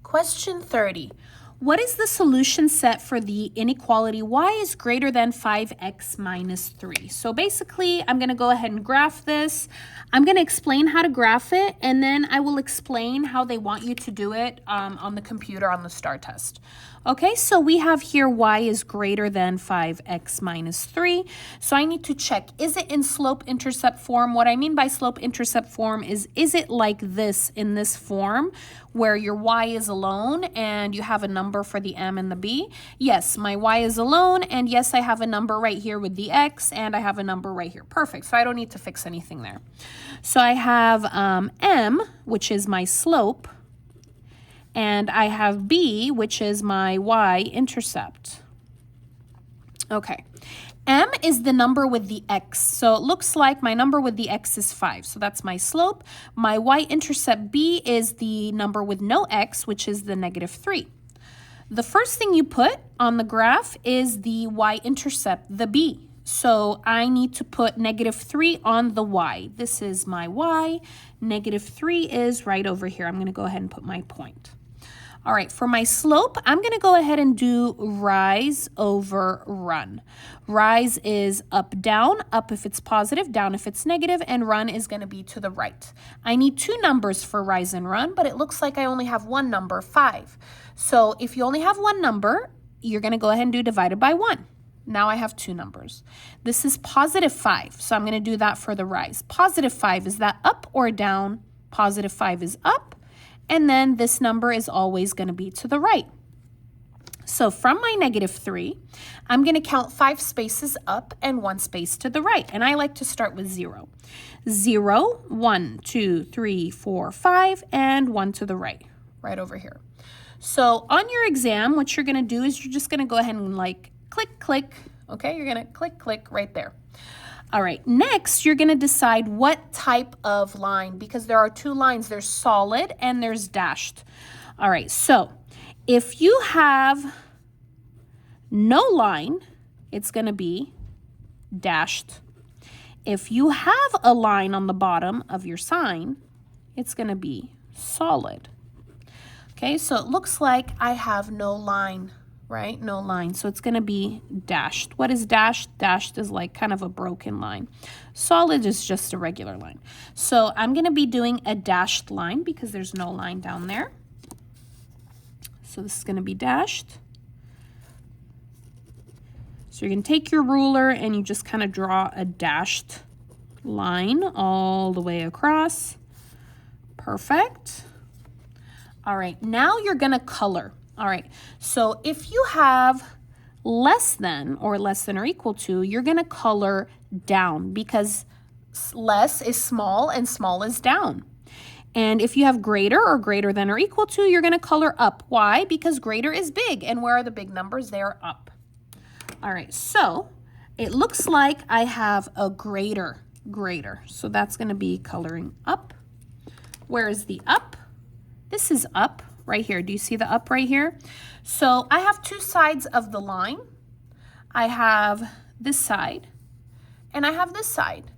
Question 30. What is the solution set for the inequality y is greater than 5x minus 3? So basically, I'm going to go ahead and graph this. I'm going to explain how to graph it, and then I will explain how they want you to do it on the computer on the STAAR test. Okay, so we have here y is greater than 5x minus 3. So I need to check, is it in slope-intercept form? What I mean by slope-intercept form is it like this in this form where your y is alone and you have a number for the m and the b? Yes, my y is alone, and yes, I have a number right here with the x, and I have a number right here. Perfect, so I don't need to fix anything there. So I have m, which is my slope, and I have b, which is my y-intercept. Okay, m is the number with the x. So it looks like my number with the x is 5. So that's my slope. My y-intercept b is the number with no x, which is the -3. The first thing you put on the graph is the y-intercept, the b. So I need to put -3 on the y. This is my y. -3 is right over here. I'm going to go ahead and put my point. All right, for my slope, I'm going to go ahead and do rise over run. Rise is up, down, up if it's positive, down if it's negative, and run is going to be to the right. I need two numbers for rise and run, but it looks like I only have one number, 5. So if you only have one number, you're going to go ahead and do divided by 1. Now I have two numbers. This is +5, so I'm going to do that for the rise. +5, is that up or down? +5 is up. And then this number is always going to be to the right. So from my -3, I'm going to count 5 spaces up and 1 space to the right. And I like to start with 0. 0, 1, 2, 3, 4, 5, and 1 to the right over here. So on your exam, what you're going to do is you're just going to go ahead and like click, click. Okay, you're going to click, click right there. All right, next you're going to decide what type of line, because there are two lines. There's solid and there's dashed. All right, so if you have no line, it's going to be dashed. If you have a line on the bottom of your sign, it's going to be solid. Okay, so it looks like I have no line. Right? No line. So it's going to be dashed. What is dashed? Dashed is like kind of a broken line. Solid is just a regular line. So I'm going to be doing a dashed line because there's no line down there. So this is going to be dashed. So you're going to take your ruler and you just kind of draw a dashed line all the way across. Perfect. All right, now you're going to color. All right, so if you have less than or equal to, you're going to color down because less is small and small is down. And if you have greater or greater than or equal to, you're going to color up. Why? Because greater is big. And where are the big numbers? They are up. All right, so it looks like I have a greater. So that's going to be coloring up. Where is the up? This is up. Right here. Do you see the up right here? So I have two sides of the line. I have this side and I have this side.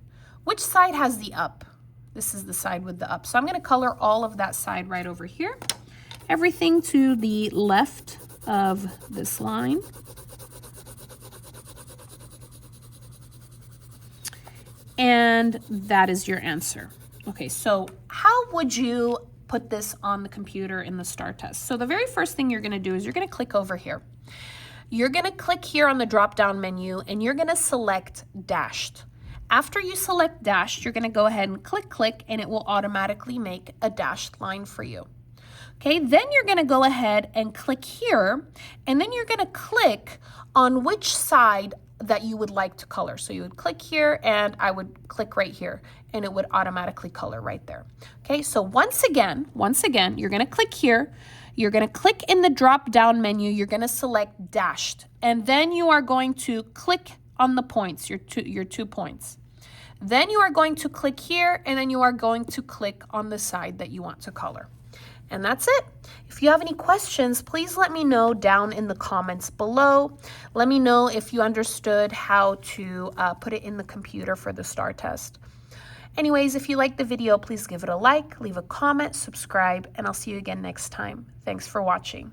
Which side has the up? This is the side with the up. So I'm going to color all of that side right over here. Everything to the left of this line. And that is your answer. Okay, so how would you put this on the computer in the STAAR test? So the very first thing you're going to do is you're going to click over here. You're going to click here on the drop-down menu and you're going to select dashed. After you select dashed, you're going to go ahead and click, and it will automatically make a dashed line for you. Okay, then you're going to go ahead and click here, and then you're going to click on which side that you would like to color. So you would click here and I would click right here and it would automatically color right there. Okay, so once again, you're going to click here. You're going to click in the drop down menu. You're going to select dashed, and then you are going to click on the points, your 2 points. Then you are going to click here, and then you are going to click on the side that you want to color. And that's it. If you have any questions, please let me know down in the comments below. Let me know if you understood how to put it in the computer for the STAAR test. Anyways, if you liked the video, please give it a like, leave a comment, subscribe, and I'll see you again next time. Thanks for watching.